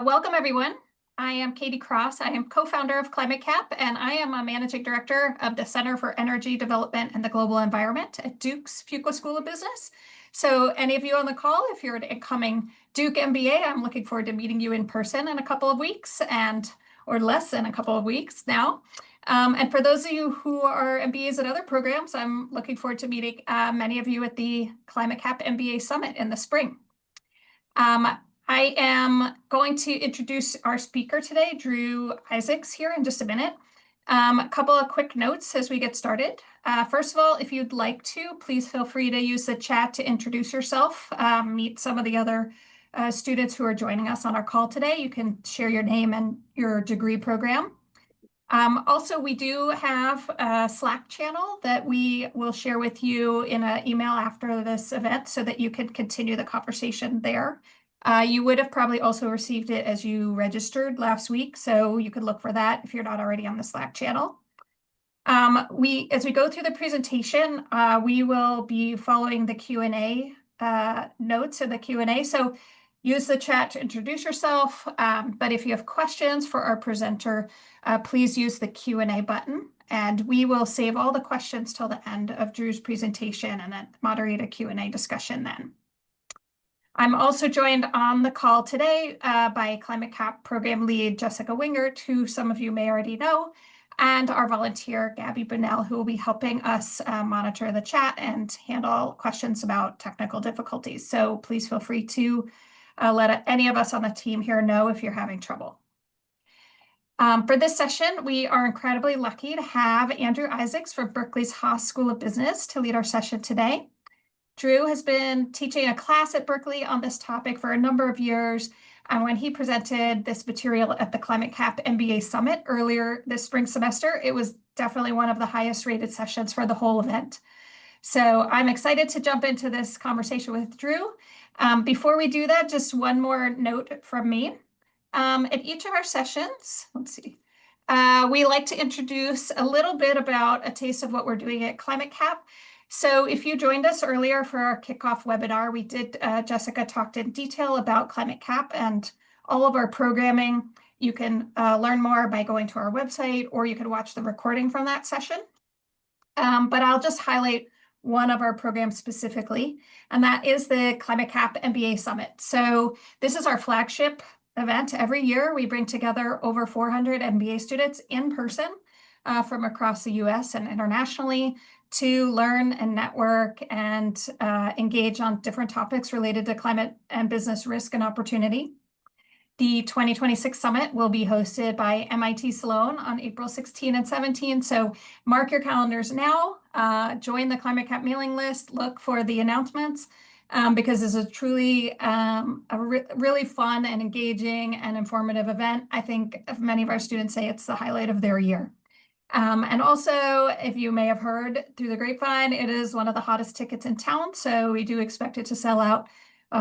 Welcome, everyone. I am Katie Cross. I am co-founder of ClimateCAP, and I am a managing director of the Center for Energy Development and the Global Environment at Duke's Fuqua School of Business. So any of you on the call, if you're an incoming Duke MBA, I'm looking forward to meeting you in person in a couple of weeks or less than a couple of weeks now. And for those of you who are MBAs at other programs, I'm looking forward to meeting many of you at the ClimateCAP MBA Summit in the spring. I am going to introduce our speaker today, Drew-Isaacs, here in just a minute. A couple of quick notes as we get started. First of all, if you'd like to, please feel free to use the chat to introduce yourself, meet some of the other students who are joining us on our call today. You can share your name and your degree program. Also, we do have a Slack channel that we will share with you in an email after this event so that you can continue the conversation there. You would have probably also received it as you registered last week, so you could look for that if you're not already on the Slack channel. As we go through the presentation, we will be following the Q&A notes in the Q&A. So use the chat to introduce yourself, but if you have questions for our presenter, please use the Q&A button, and we will save all the questions till the end of Drew's presentation and then moderate a Q&A discussion then. I'm also joined on the call today by ClimateCAP program lead Jessica Wingert, who some of you may already know, and our volunteer Gabby Bunnell, who will be helping us monitor the chat and handle questions about technical difficulties. So please feel free to let any of us on the team here know if you're having trouble. For this session, we are incredibly lucky to have Andrew Isaacs from Berkeley's Haas School of Business to lead our session today. Drew has been teaching a class at Berkeley on this topic for a number of years, and when he presented this material at the ClimateCAP MBA Summit earlier this spring semester, it was definitely one of the highest rated sessions for the whole event. So I'm excited to jump into this conversation with Drew. Before we do that, just one more note from me. At each of our sessions, we like to introduce a little bit about a taste of what we're doing at ClimateCAP. So if you joined us earlier for our kickoff webinar, Jessica talked in detail about ClimateCAP and all of our programming. You can learn more by going to our website, or you can watch the recording from that session. But I'll just highlight one of our programs specifically, and that is the ClimateCAP MBA Summit. So this is our flagship event. Every year, we bring together over 400 MBA students in person from across the US and internationally to learn and network and engage on different topics related to climate and business risk and opportunity. The 2026 summit will be hosted by MIT Sloan on April 16 and 17. So mark your calendars now, join the ClimateCAP mailing list, look for the announcements, because this is truly really fun and engaging and informative event. I think many of our students say it's the highlight of their year. And also, if you may have heard through the grapevine, it is one of the hottest tickets in town. So we do expect it to sell out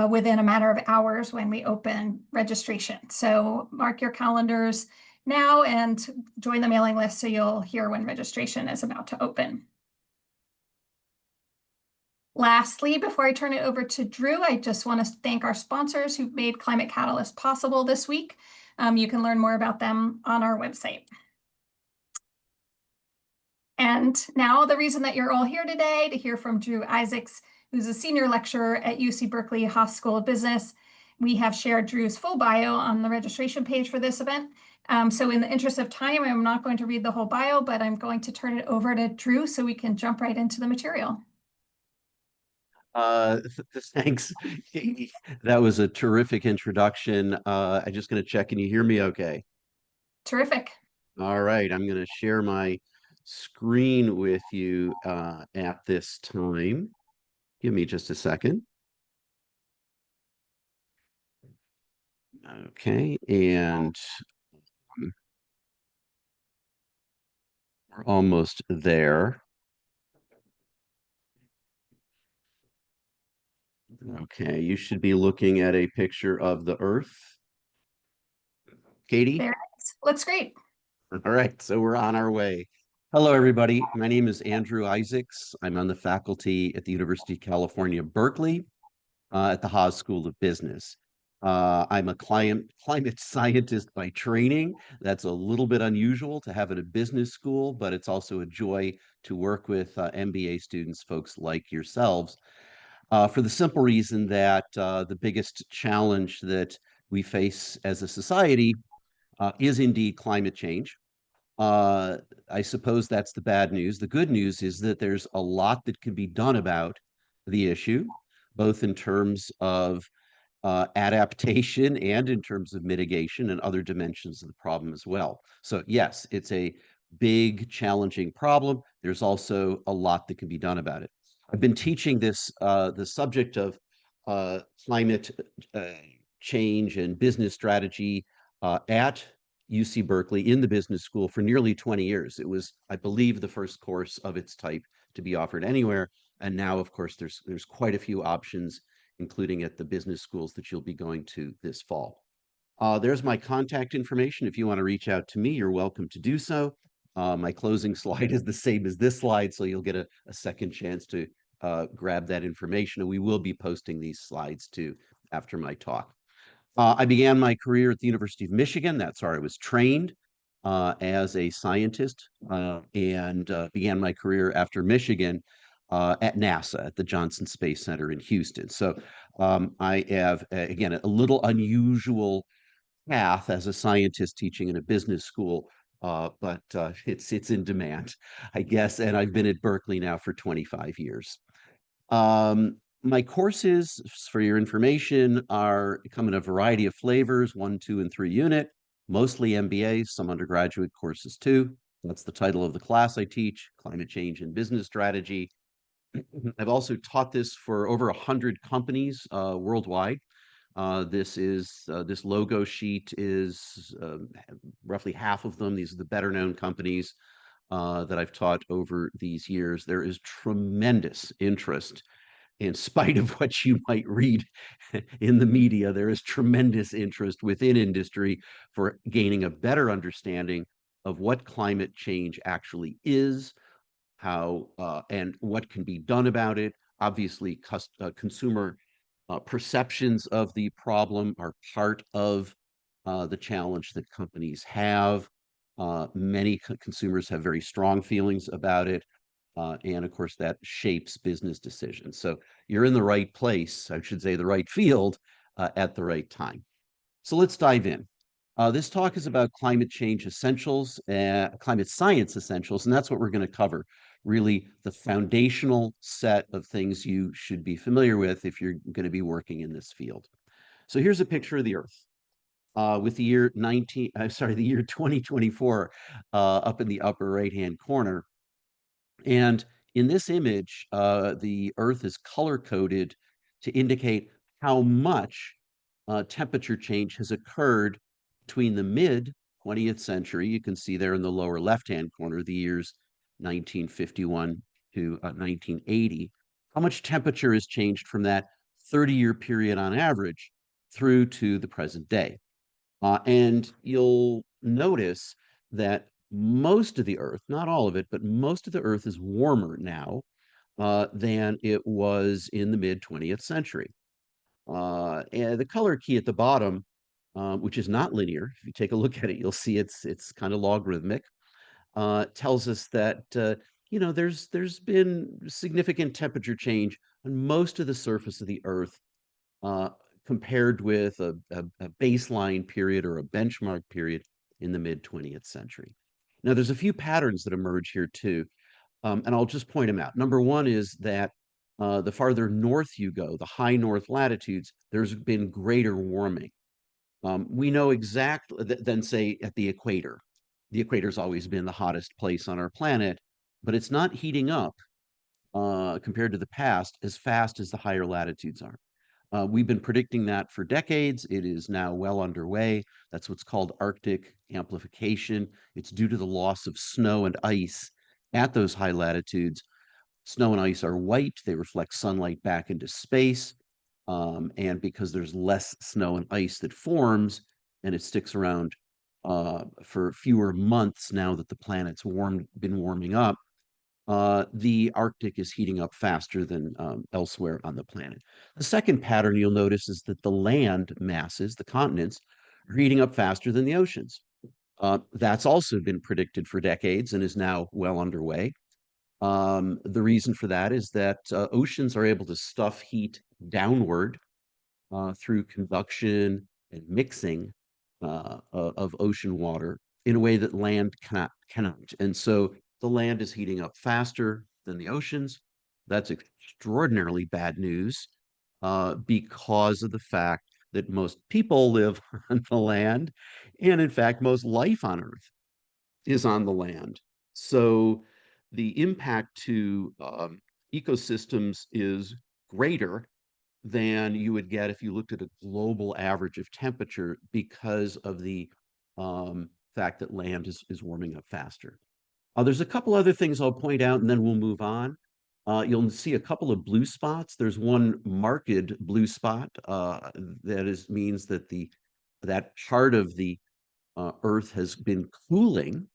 within a matter of hours when we open registration. So mark your calendars now and join the mailing list so you'll hear when registration is about to open. Lastly, before I turn it over to Drew, I just want to thank our sponsors who've made Climate Catalyst possible this week. You can learn more about them on our website. And now the reason that you're all here today to hear from Drew Isaacs, who's a senior lecturer at UC-Berkeley Haas School of Business. We have shared Drew's full bio on the registration page for this event. So in the interest of time, I'm not going to read the whole bio, but I'm going to turn it over to Drew so we can jump right into the material. Thanks, Katie. That was a terrific introduction. I'm just going to check. Can you hear me okay? Terrific. All right. I'm going to share my screen with you at this time. Give me just a second. Okay. And we're almost there. Okay, you should be looking at a picture of the Earth. Katie? There it is. Looks great. All right, so we're on our way. Hello, everybody. My name is Andrew Isaacs. I'm on the faculty at the University of California, Berkeley, at the Haas School of Business. I'm a climate scientist by training. That's a little bit unusual to have at a business school, but it's also a joy to work with MBA students, folks like yourselves, for the simple reason that the biggest challenge that we face as a society is indeed climate change. Uh, I suppose that's the bad news. The good news is that there's a lot that can be done about the issue, both in terms of adaptation and in terms of mitigation and other dimensions of the problem as well. So yes, it's a big, challenging problem. There's also a lot that can be done about it. I've been teaching the subject of climate uh, change and business strategy at UC-Berkeley in the business school for nearly 20 years. It was, I believe, the first course of its type to be offered anywhere. And now, of course, there's quite a few options, including at the business schools that you'll be going to this fall. There's my contact information. If you want to reach out to me, you're welcome to do so. My closing slide is the same as this slide, so you'll get a second chance to grab that information. And we will be posting these slides too after my talk. I began my career at the University of Michigan. That's where I was trained as a scientist, and began my career after Michigan at NASA at the Johnson Space Center in Houston. So I have, again, a little unusual path as a scientist teaching in a business school, but it's in demand, I guess. And I've been at Berkeley now for 25 years. My courses, for your information, come in a variety of flavors, 1, 2, and 3 unit, mostly MBAs, some undergraduate courses too. That's the title of the class I teach, Climate Change and Business Strategy. I've also taught this for over 100 companies worldwide. This logo sheet is roughly half of them. These are the better known companies that I've taught over these years. There is tremendous interest in spite of what you might read in the media. There is tremendous interest within industry for gaining a better understanding of what climate change actually is, how and what can be done about it. Obviously, consumer perceptions of the problem are part of the challenge that companies have. Many consumers have very strong feelings about it. And of course, that shapes business decisions. So you're in the right place, I should say, the right field at the right time. So let's dive in. This talk is about climate change essentials, climate science essentials, and that's what we're going to cover. Really, the foundational set of things you should be familiar with if you're going to be working in this field. So here's a picture of the Earth with the year 2024 up in the upper right-hand corner. And in this image, the Earth is color-coded to indicate how much temperature change has occurred between the mid 20th century. You can see there in the lower left-hand corner, the years 1951 to 1980, how much temperature has changed from that 30-year period on average through to the present day. And you'll notice that most of the Earth, not all of it, but most of the Earth is warmer now than it was in the mid 20th century. And the color key at the bottom, which is not linear, if you take a look at it, you'll see it's kind of logarithmic, tells us that there's been significant temperature change on most of the surface of the Earth uh, compared with a baseline period or a benchmark period in the mid 20th century. Now, there's a few patterns that emerge here too, and I'll just point them out. Number one is that the farther north you go, the high north latitudes, there's been greater warming. We know exactly than say at the equator. The equator's always been the hottest place on our planet, but it's not heating up compared to the past as fast as the higher latitudes are. We've been predicting that for decades. It is now well underway. That's what's called Arctic amplification. It's due to the loss of snow and ice at those high latitudes. Snow and ice are white. They reflect sunlight back into space. And because there's less snow and ice that forms and it sticks around for fewer months now that the planet's been warming up, the Arctic is heating up faster than elsewhere on the planet. The second pattern you'll notice is that the land masses, the continents, are heating up faster than the oceans. That's also been predicted for decades and is now well underway. The reason for that is that oceans are able to stuff heat downward through conduction and mixing of ocean water in a way that land cannot. And so the land is heating up faster than the oceans. That's extraordinarily bad news because of the fact that most people live on the land, and in fact, most life on Earth is on the land. So the impact to ecosystems is greater than you would get if you looked at a global average of temperature because of the fact that land is warming up faster. There's a couple other things I'll point out and then we'll move on. You'll see a couple of blue spots. There's one marked blue spot means that that part of the Earth has been cooling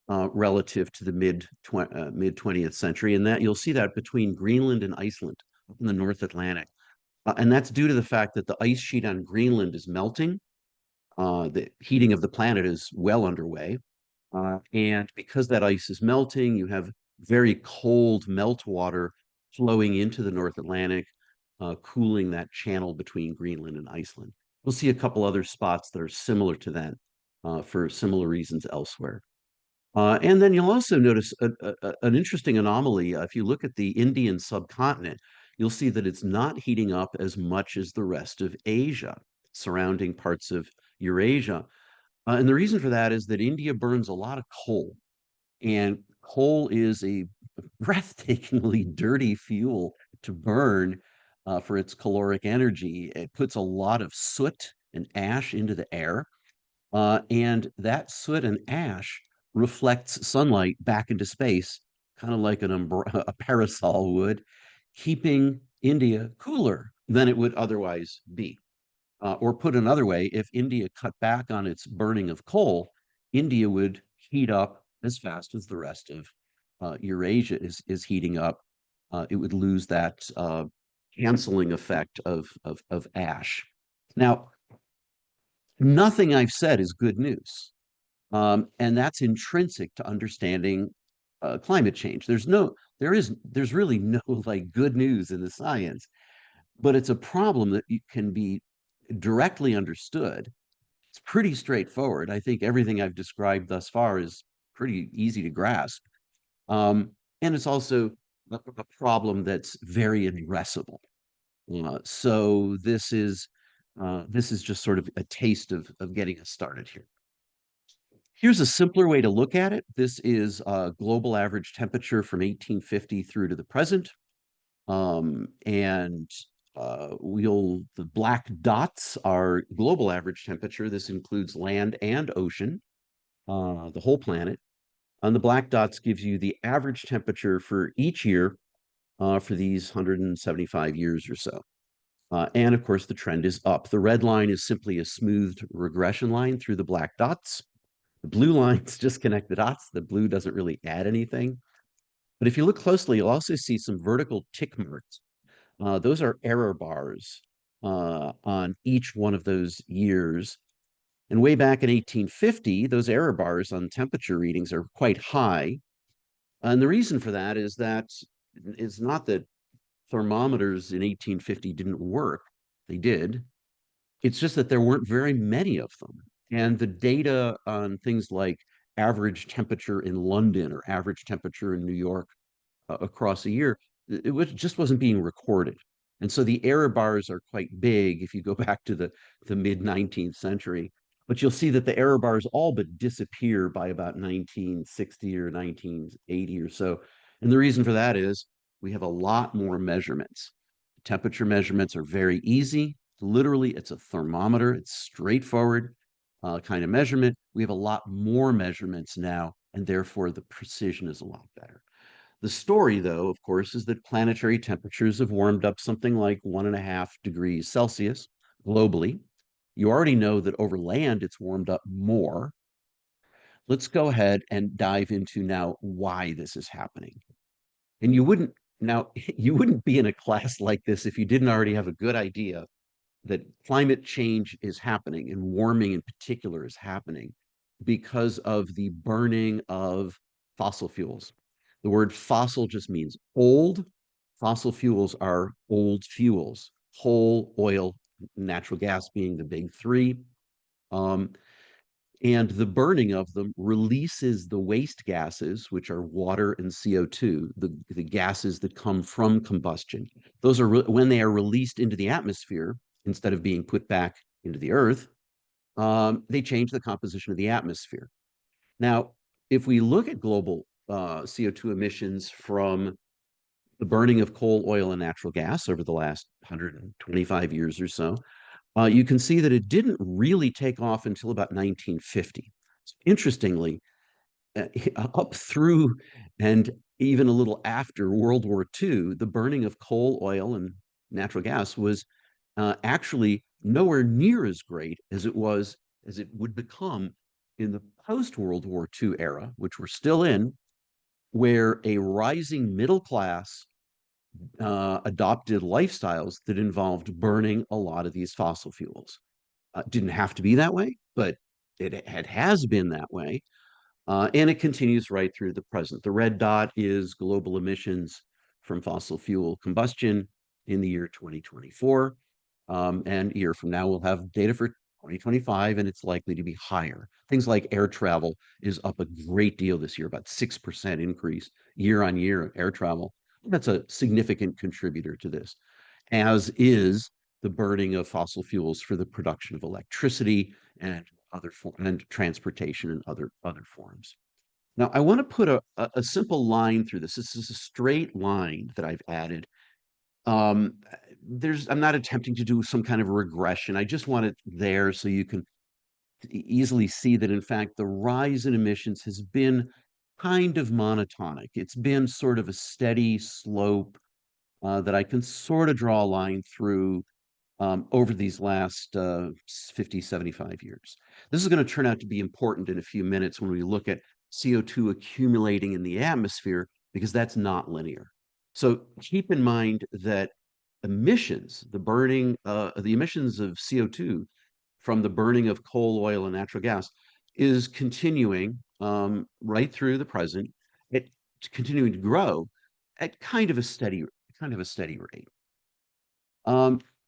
relative to the mid 20th century, and that you'll see that between Greenland and Iceland in the North Atlantic. And that's due to the fact that the ice sheet on Greenland is melting. The heating of the planet is well underway. And because that ice is melting, you have very cold meltwater flowing into the North Atlantic, cooling that channel between Greenland and Iceland. We'll see a couple other spots that are similar to that for similar reasons elsewhere. And then you'll also notice an interesting anomaly. If you look at the Indian subcontinent, you'll see that it's not heating up as much as the rest of Asia, surrounding parts of Eurasia. And the reason for that is that India burns a lot of coal, and coal is a breathtakingly dirty fuel to burn for its caloric energy. It puts a lot of soot and ash into the air. And that soot and ash reflects sunlight back into space, kind of like a parasol would, keeping India cooler than it would otherwise be. Or put another way, if India cut back on its burning of coal, India would heat up as fast as the rest of Eurasia is heating up. It would lose that canceling effect of ash. Now, nothing I've said is good news. And that's intrinsic to understanding climate change. There's really no like good news in the science, but it's a problem that can be directly understood. It's pretty straightforward. I think everything I've described thus far is pretty easy to grasp. And it's also a problem that's very addressable. So this is just sort of a taste of getting us started here. Here's a simpler way to look at it. This is global average temperature from 1850 through to the present. And the black dots are global average temperature. This includes land and ocean, the whole planet. And the black dots gives you the average temperature for each year for these 175 years or so. And of course, the trend is up. The red line is simply a smoothed regression line through the black dots. The blue lines just connect the dots. The blue doesn't really add anything. But if you look closely, you'll also see some vertical tick marks. Those are error bars on each one of those years. And way back in 1850, those error bars on temperature readings are quite high. And the reason for that is that it's not that thermometers in 1850 didn't work. They did. It's just that there weren't very many of them. And the data on things like average temperature in London or average temperature in New York across a year, just wasn't being recorded. And so the error bars are quite big if you go back to the mid 19th century. But you'll see that the error bars all but disappear by about 1960 or 1980 or so. And the reason for that is we have a lot more measurements. Temperature measurements are very easy. Literally, it's a thermometer. It's straightforward kind of measurement. We have a lot more measurements now, and therefore the precision is a lot better. The story, though, of course, is that planetary temperatures have warmed up something like 1.5 degrees Celsius globally. You already know that over land, it's warmed up more. Let's go ahead and dive into now why this is happening. And you wouldn't now you wouldn't be in a class like this if you didn't already have a good idea that climate change is happening and warming in particular is happening because of the burning of fossil fuels. The word fossil just means old. Fossil fuels are old fuels, coal, oil, natural gas being the big three. Um, and the burning of them releases the waste gases, which are water and CO2, the gases that come from combustion. Those are when they are released into the atmosphere, instead of being put back into the earth, they change the composition of the atmosphere. Now, if we look at global CO2 emissions from the burning of coal, oil, and natural gas over the last 125 years or so, you can see that it didn't really take off until about 1950. Interestingly, uh, up through and even a little after World War II, the burning of coal, oil, and natural gas was actually nowhere near as great as it was as it would become in the post-World War II era, which we're still in, where a rising middle class adopted lifestyles that involved burning a lot of these fossil fuels. Didn't have to be that way, but it has been that way. And it continues right through the present. The red dot is global emissions from fossil fuel combustion in the year 2024. And a year from now, we'll have data for 2025, and it's likely to be higher. Things like air travel is up a great deal this year, about 6% increase year on year of air travel. That's a significant contributor to this, as is the burning of fossil fuels for the production of electricity and and transportation and other forms. Now, I want to put a simple line through this. This is a straight line that I've added. Um, I'm not attempting to do some kind of regression. I just want it there so you can easily see that, in fact, the rise in emissions has been kind of monotonic. It's been sort of a steady slope that I can sort of draw a line through over these last 50, 75 years. This is going to turn out to be important in a few minutes when we look at CO2 accumulating in the atmosphere, because that's not linear. So keep in mind that emissions, the emissions of CO2 from the burning of coal, oil, and natural gas is continuing right through the present. It's continuing to grow at kind of a steady rate.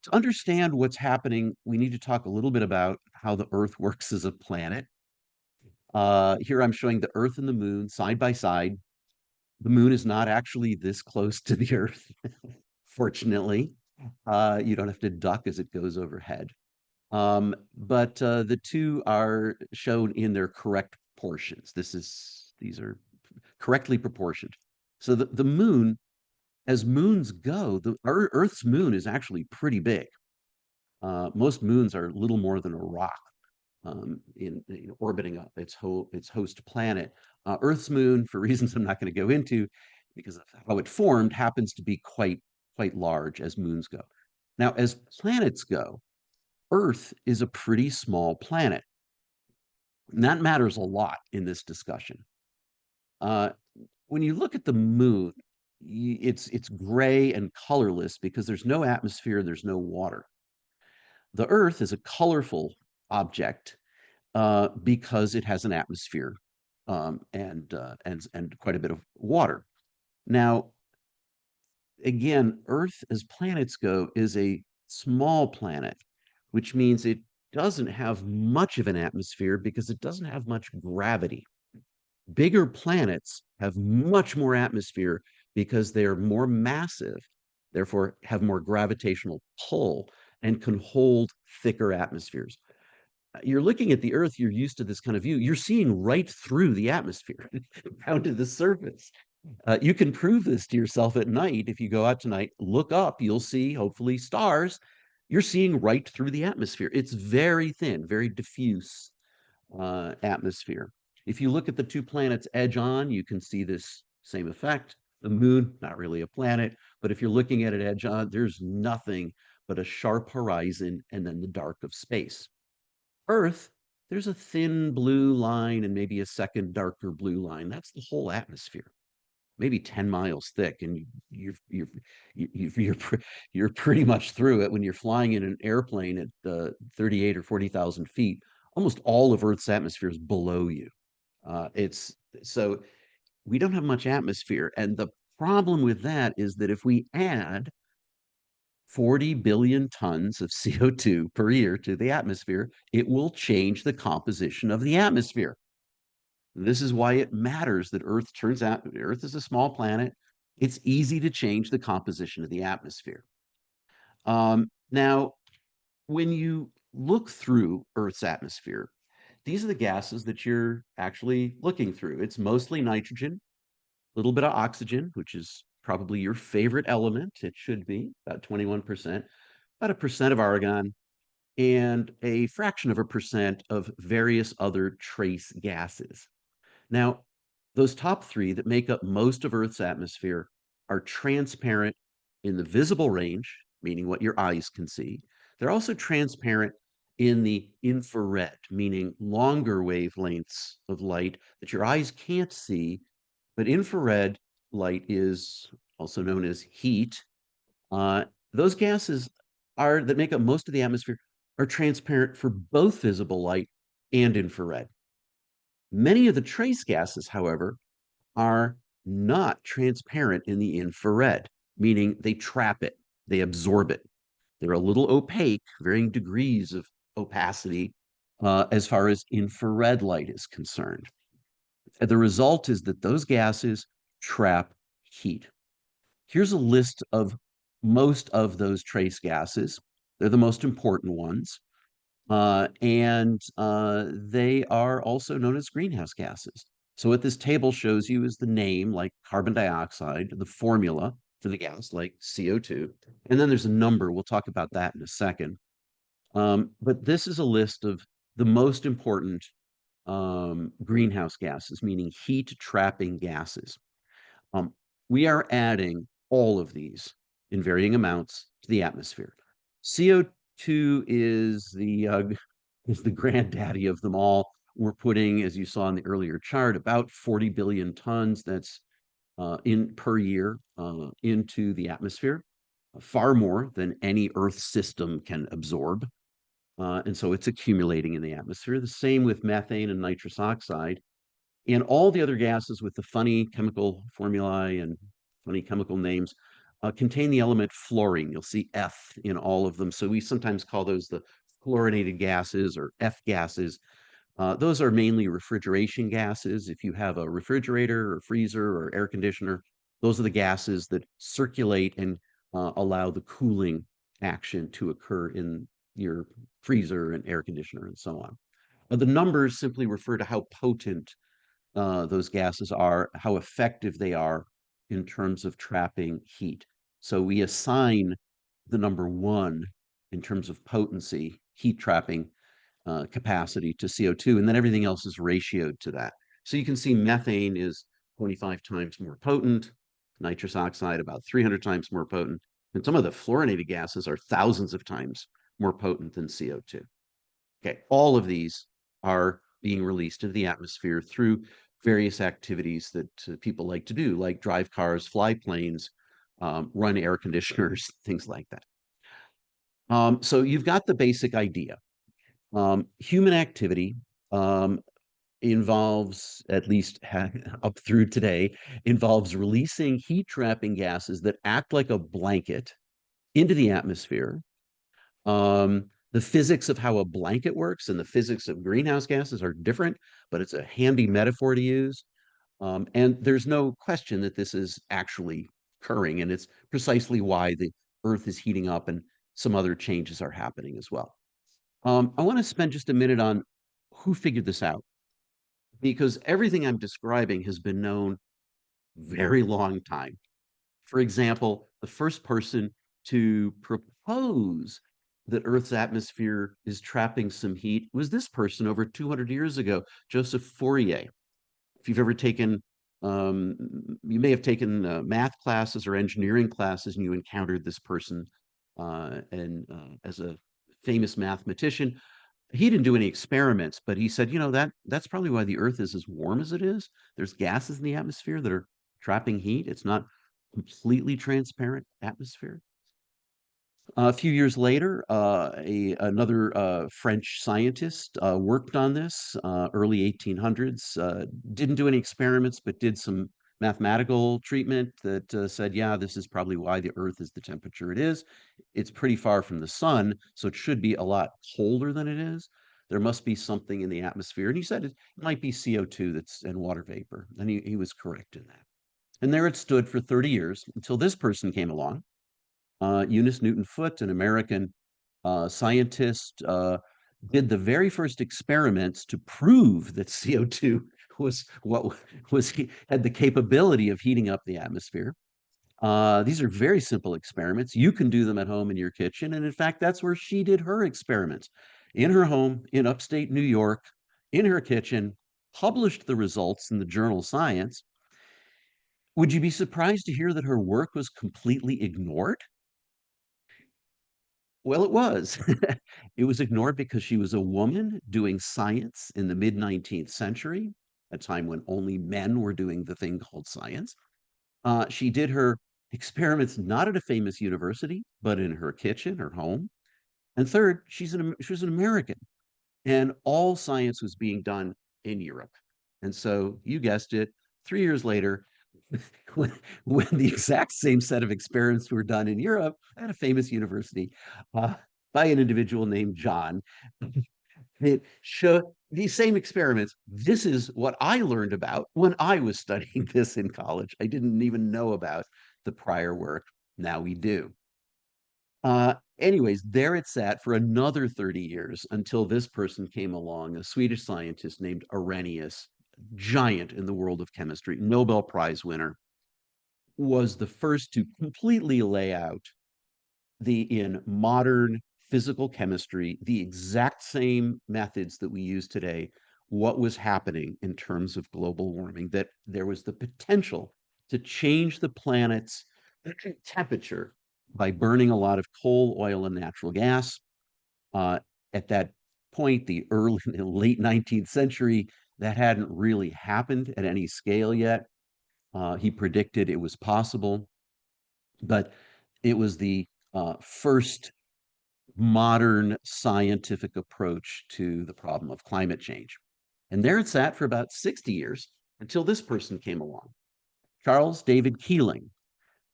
To understand what's happening, we need to talk a little bit about how the Earth works as a planet. Here I'm showing the Earth and the Moon side by side. The Moon is not actually this close to the Earth, fortunately. You don't have to duck as it goes overhead. But the two are shown in their correct proportions. These are correctly proportioned. So the moon, as moons go, our Earth's moon is actually pretty big. Most moons are little more than a rock in orbiting its host planet. Earth's moon, for reasons I'm not going to go into, because of how it formed, happens to be quite large as moons go. Now, as planets go, Earth is a pretty small planet. And that matters a lot in this discussion. Uh, when you look at the moon, it's gray and colorless because there's no atmosphere, there's no water. The Earth is a colorful object because it has an atmosphere and quite a bit of water. Now, again, Earth, as planets go, is a small planet, which means it doesn't have much of an atmosphere because it doesn't have much gravity. Bigger planets have much more atmosphere because they are more massive, therefore have more gravitational pull and can hold thicker atmospheres. You're looking at the Earth, you're used to this kind of view. You're seeing right through the atmosphere down to the surface. You can prove this to yourself at night. If you go out tonight, look up, you'll see, hopefully, stars. You're seeing right through the atmosphere. It's very thin, very diffuse atmosphere. If you look at the two planets edge on, you can see this same effect. The moon, not really a planet, but if you're looking at it edge on, there's nothing but a sharp horizon and then the dark of space. Earth, there's a thin blue line and maybe a second darker blue line. That's the whole atmosphere. maybe 10 miles thick, and you're pretty much through it when you're flying in an airplane at 38 or 40,000 feet. Almost all of Earth's atmosphere is below you. It's so we don't have much atmosphere, and the problem with that is that if we add 40 billion tons of CO2 per year to the atmosphere, it will change the composition of the atmosphere. This is why it matters that Earth turns out, Earth is a small planet. It's easy to change the composition of the atmosphere. Now, when you look through Earth's atmosphere, these are the gases that you're actually looking through. It's mostly nitrogen, a little bit of oxygen, which is probably your favorite element. It should be about 21%, about 1% of argon, and a fraction of a percent of various other trace gases. Now, those top three that make up most of Earth's atmosphere are transparent in the visible range, meaning what your eyes can see. They're also transparent in the infrared, meaning longer wavelengths of light that your eyes can't see. But infrared light is also known as heat. Uh, those gases are that make up most of the atmosphere are transparent for both visible light and infrared. Many of the trace gases, however, are not transparent in the infrared, meaning they trap it, they absorb it. They're a little opaque, varying degrees of opacity as far as infrared light is concerned. And the result is that those gases trap heat. Here's a list of most of those trace gases. They're the most important ones. And they are also known as greenhouse gases. So what this table shows you is the name, like carbon dioxide, the formula for the gas, like CO2, and then there's a number. We'll talk about that in a second. But this is a list of the most important greenhouse gases, meaning heat trapping gases. Um, we are adding all of these in varying amounts to the atmosphere. CO2 is the granddaddy of them all. We're putting, as you saw in the earlier chart, about 40 billion tons. That's in per year into the atmosphere, far more than any Earth system can absorb. And so it's accumulating in the atmosphere. The same with methane and nitrous oxide. And all the other gases with the funny chemical formulae and funny chemical names contain the element fluorine. You'll see F in all of them. So we sometimes call those the fluorinated gases or F gases. Those are mainly refrigeration gases. If you have a refrigerator or freezer or air conditioner, those are the gases that circulate and allow the cooling action to occur in your freezer and air conditioner and so on. The numbers simply refer to how potent those gases are, how effective they are in terms of trapping heat. So we assign the number one in terms of potency, heat trapping capacity to CO2, and then everything else is ratioed to that. So you can see methane is 25 times more potent, nitrous oxide about 300 times more potent, and some of the fluorinated gases are thousands of times more potent than CO2. Okay, all of these are being released into the atmosphere through various activities that people like to do, like drive cars, fly planes, run air conditioners, things like that. So you've got the basic idea. Human activity involves, at least up through today, involves releasing heat trapping gases that act like a blanket into the atmosphere. The physics of how a blanket works and the physics of greenhouse gases are different, but it's a handy metaphor to use. And there's no question that this is actually occurring, and it's precisely why the Earth is heating up and some other changes are happening as well. I want to spend just a minute on who figured this out, because everything I'm describing has been known very long time. For example, the first person to propose that Earth's atmosphere is trapping some heat was this person over 200 years ago, Joseph Fourier. If you've ever taken, you may have taken math classes or engineering classes and you encountered this person as a famous mathematician. He didn't do any experiments, but he said, you know, that's probably why the Earth is as warm as it is. There's gases in the atmosphere that are trapping heat. It's not completely transparent atmosphere. A few years later, another French scientist worked on this, early 1800s, didn't do any experiments, but did some mathematical treatment that said, yeah, this is probably why the Earth is the temperature it is. It's pretty far from the sun, so it should be a lot colder than it is. There must be something in the atmosphere. And he said it might be CO2 that's and water vapor. And he was correct in that. And there it stood for 30 years until this person came along, Eunice Newton Foote, an American scientist, did the very first experiments to prove that CO2 was what was had the capability of heating up the atmosphere. These are very simple experiments. You can do them at home in your kitchen. And in fact, that's where she did her experiments in her home in upstate New York, in her kitchen, published the results in the journal Science. Would you be surprised to hear that her work was completely ignored? Well, it was. It was ignored because she was a woman doing science in the mid-19th century, a time when only men were doing the thing called science. She did her experiments not at a famous university, but in her kitchen, her home. And third, she was an American, and all science was being done in Europe. And so you guessed it, 3 years later, when, when the exact same set of experiments were done in Europe at a famous university uh, by an individual named John, it showed these same experiments. This is what I learned about when I was studying this in college. I didn't even know about the prior work. Now we do. Anyways, there it sat for another 30 years until this person came along, a Swedish scientist named Arrhenius, giant in the world of chemistry, Nobel Prize winner, was the first to completely lay out in modern physical chemistry, the exact same methods that we use today, what was happening in terms of global warming, that there was the potential to change the planet's temperature by burning a lot of coal, oil, and natural gas. Uh, at that point, late 19th century, that hadn't really happened at any scale yet. He predicted it was possible, but it was the first modern scientific approach to the problem of climate change. And there it sat for about 60 years until this person came along, Charles David Keeling,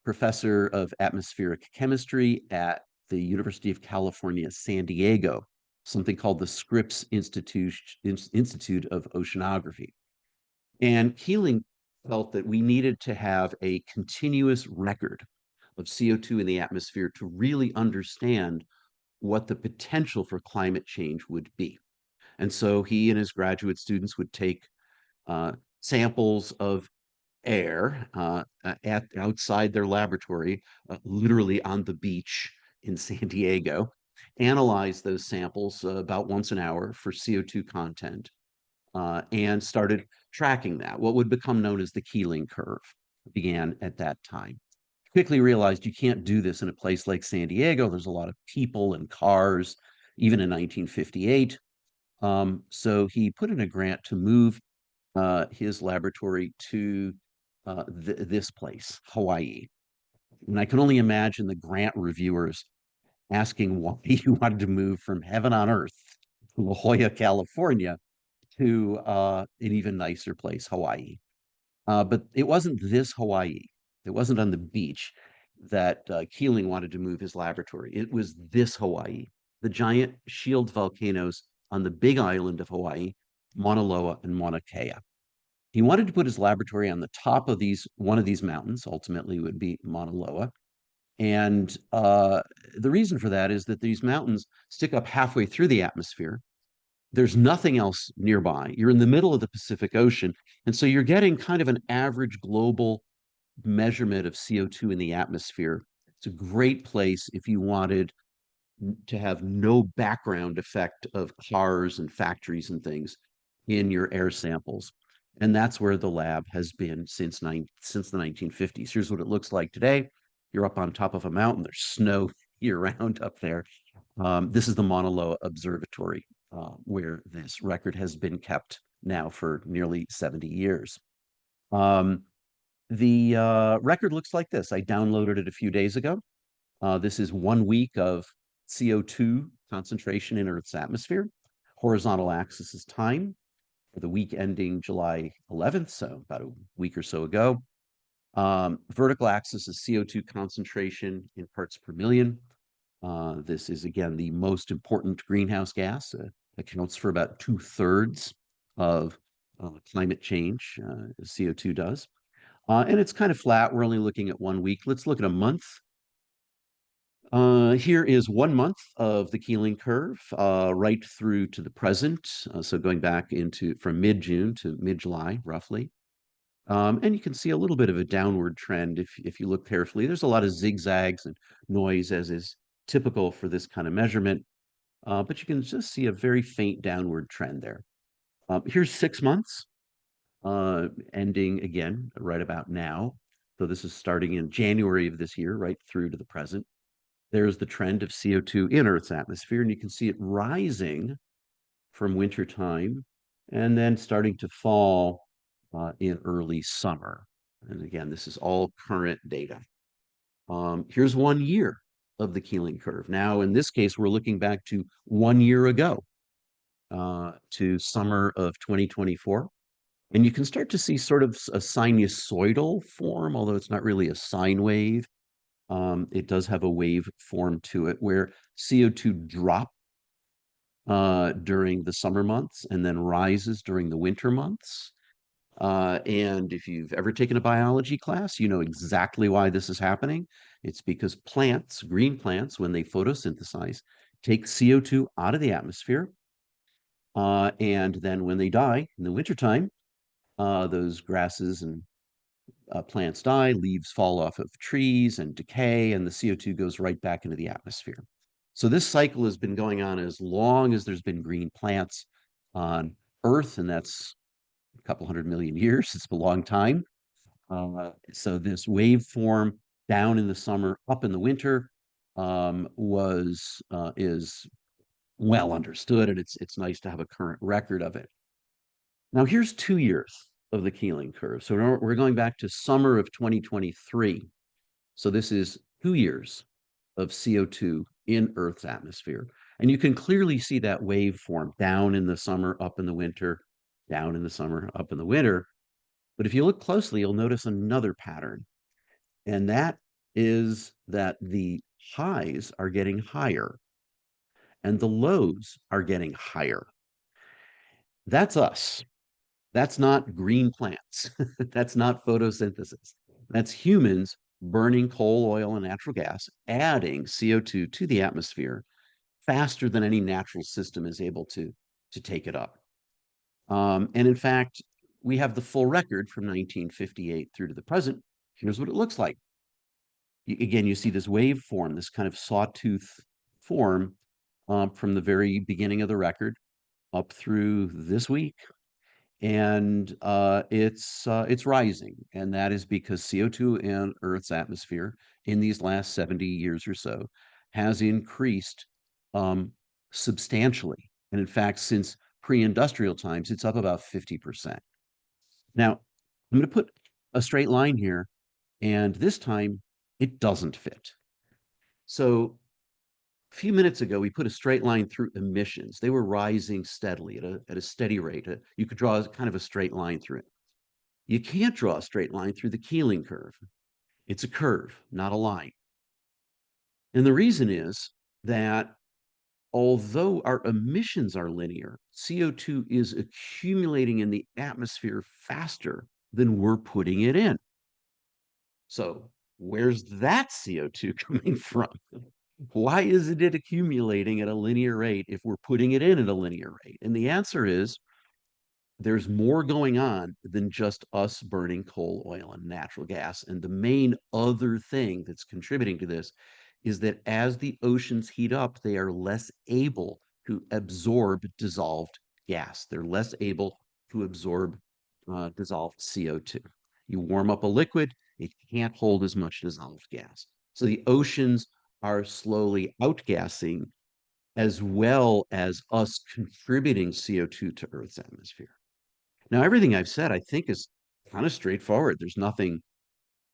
professor of atmospheric chemistry at the University of California, San Diego, something called the Scripps Institute of Oceanography. And Keeling felt that we needed to have a continuous record of CO2 in the atmosphere to really understand what the potential for climate change would be. And so he and his graduate students would take samples of air outside their laboratory, literally on the beach in San Diego, analyze those samples about once an hour for CO2 content, and started tracking that. What would become known as the Keeling curve began at that time. Quickly realized you can't do this in a place like San Diego. There's a lot of people and cars, even in 1958. So he put in a grant to move his laboratory to this place, Hawaii. And I can only imagine the grant reviewers asking why you wanted to move from heaven on earth, La Jolla, California, to an even nicer place, Hawaii. But it wasn't this Hawaii. It wasn't on the beach that Keeling wanted to move his laboratory. It was this Hawaii, the giant shield volcanoes on the big island of Hawaii, Mauna Loa and Mauna Kea. He wanted to put his laboratory on the top of one of these mountains, ultimately would be Mauna Loa. And the reason for that is that these mountains stick up halfway through the atmosphere. There's nothing else nearby. You're in the middle of the Pacific Ocean. And so you're getting kind of an average global measurement of CO2 in the atmosphere. It's a great place if you wanted to have no background effect of cars and factories and things in your air samples. And that's where the lab has been since the 1950s. Here's what it looks like today. You're up on top of a mountain. There's snow year round up there. This is the Mauna Loa Observatory, where this record has been kept now for nearly 70 years. The record looks like this. I downloaded it a few days ago. This is 1 week of CO2 concentration in Earth's atmosphere. Horizontal axis is time for the week ending July 11th, so about a week or so ago. Vertical axis is CO2 concentration in parts per million. This is, again, the most important greenhouse gas. Accounts for about 2/3 of climate change, CO2 does. And it's kind of flat. We're only looking at 1 week. Let's look at a month. Here is 1 month of the Keeling curve, right through to the present. So going back into from mid-June to mid-July, roughly. And you can see a little bit of a downward trend if you look carefully. There's a lot of zigzags and noise, as is typical for this kind of measurement, but you can just see a very faint downward trend there. Here's 6 months, ending again right about now. So this is starting in January of this year, right through to the present. There's the trend of CO2 in Earth's atmosphere, and you can see it rising from winter time and then starting to fall in early summer. And again, this is all current data. Here's 1 year of the Keeling curve. Now, in this case, we're looking back to 1 year ago, to summer of 2024. And you can start to see sort of a sinusoidal form, although it's not really a sine wave. It does have a wave form to it where CO2 drops during the summer months and then rises during the winter months. And if you've ever taken a biology class, you know exactly why this is happening. It's because plants, green plants, when they photosynthesize, take CO2 out of the atmosphere. And then when they die in the wintertime, those grasses and plants die, leaves fall off of trees and decay, and the CO2 goes right back into the atmosphere. So this cycle has been going on as long as there's been green plants on Earth, and that's a couple 100 million years. It's a long time. So this waveform down in the summer, up in the winter, is well understood, and it's nice to have a current record of it. Now here's 2 years of the Keeling curve. So we're going back to summer of 2023. So this is 2 years of CO2 in Earth's atmosphere. And you can clearly see that waveform down in the summer, up in the winter, down in the summer, up in the winter. But if you look closely, you'll notice another pattern. And that is that the highs are getting higher and the lows are getting higher. That's us. That's not green plants. That's not photosynthesis. That's humans burning coal, oil, and natural gas, adding CO2 to the atmosphere faster than any natural system is able to take it up. And in fact, we have the full record from 1958 through to the present. Here's what it looks like. Again, you see this wave form, this kind of sawtooth form from the very beginning of the record up through this week. And it's rising, and that is because CO2 in Earth's atmosphere in these last 70 years or so has increased substantially. And in fact, since pre-industrial times, it's up about 50%. Now, I'm going to put a straight line here, and this time it doesn't fit. So a few minutes ago, we put a straight line through emissions. They were rising steadily at a steady rate. You could draw kind of a straight line through it. You can't draw a straight line through the Keeling curve. It's a curve, not a line. And the reason is that although our emissions are linear, CO2 is accumulating in the atmosphere faster than we're putting it in. So where's that CO2 coming from? Why isn't it accumulating at a linear rate if we're putting it in at a linear rate? And the answer is there's more going on than just us burning coal, oil, and natural gas. And the main other thing that's contributing to this is that as the oceans heat up, they are less able to absorb dissolved gas. They're less able to absorb dissolved CO2. You warm up a liquid, it can't hold as much dissolved gas. So the oceans are slowly outgassing as well as us contributing CO2 to Earth's atmosphere. Now, everything I've said, I think, is kind of straightforward. There's nothing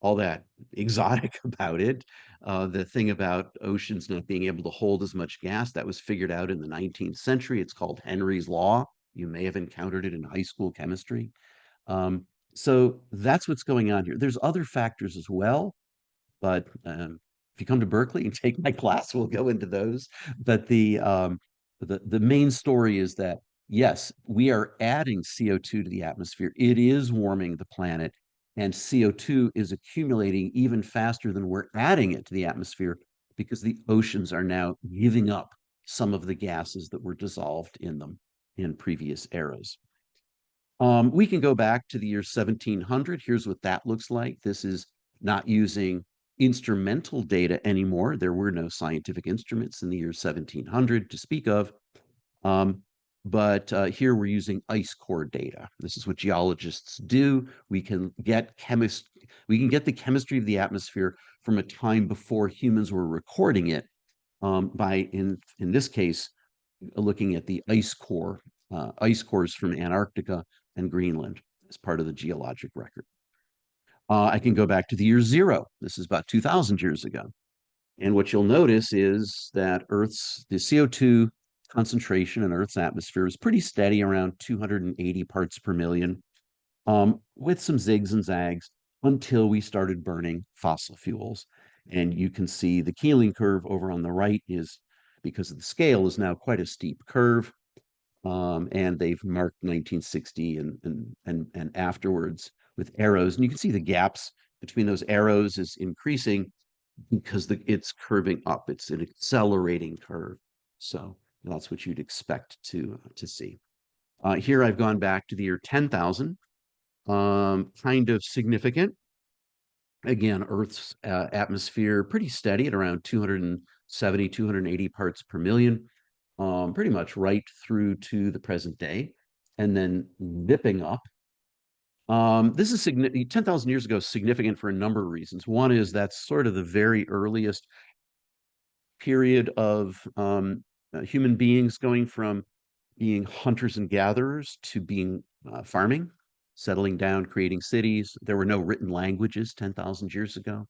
all that exotic about it. The thing about oceans not being able to hold as much gas, that was figured out in the 19th century. It's called Henry's Law. You may have encountered it in high school chemistry. Um, so that's what's going on here. There's other factors as well, but if you come to Berkeley and take my class, we'll go into those. But the main story is that yes, we are adding CO2 to the atmosphere. It is warming the planet, and CO2 is accumulating even faster than we're adding it to the atmosphere because the oceans are now giving up some of the gases that were dissolved in them in previous eras. We can go back to the year 1700. Here's what that looks like. This is not using instrumental data anymore. There were no scientific instruments in the year 1700 to speak of. Um, but here we're using ice core data. This is what geologists do. We can get the chemistry of the atmosphere from a time before humans were recording it by in this case looking at the ice cores from Antarctica and Greenland as part of the geologic record. I can go back to the year zero. This is about 2,000 years ago. And what you'll notice is that the CO2 concentration in Earth's atmosphere is pretty steady around 280 parts per million, with some zigs and zags until we started burning fossil fuels. And you can see the Keeling curve over on the right is, because of the scale, is now quite a steep curve. And they've marked 1960 and afterwards with arrows. And you can see the gaps between those arrows is increasing because it's curving up. It's an accelerating curve. So that's what you'd expect to see. Here I've gone back to the year 10,000, kind of significant. Again, Earth's atmosphere pretty steady at around 270, 280 parts per million, pretty much right through to the present day, and then zipping up. This is 10,000 years ago, significant for a number of reasons. One is that's sort of the very earliest period of human beings going from being hunters and gatherers to being farming, settling down, creating cities. There were no written languages 10,000 years ago.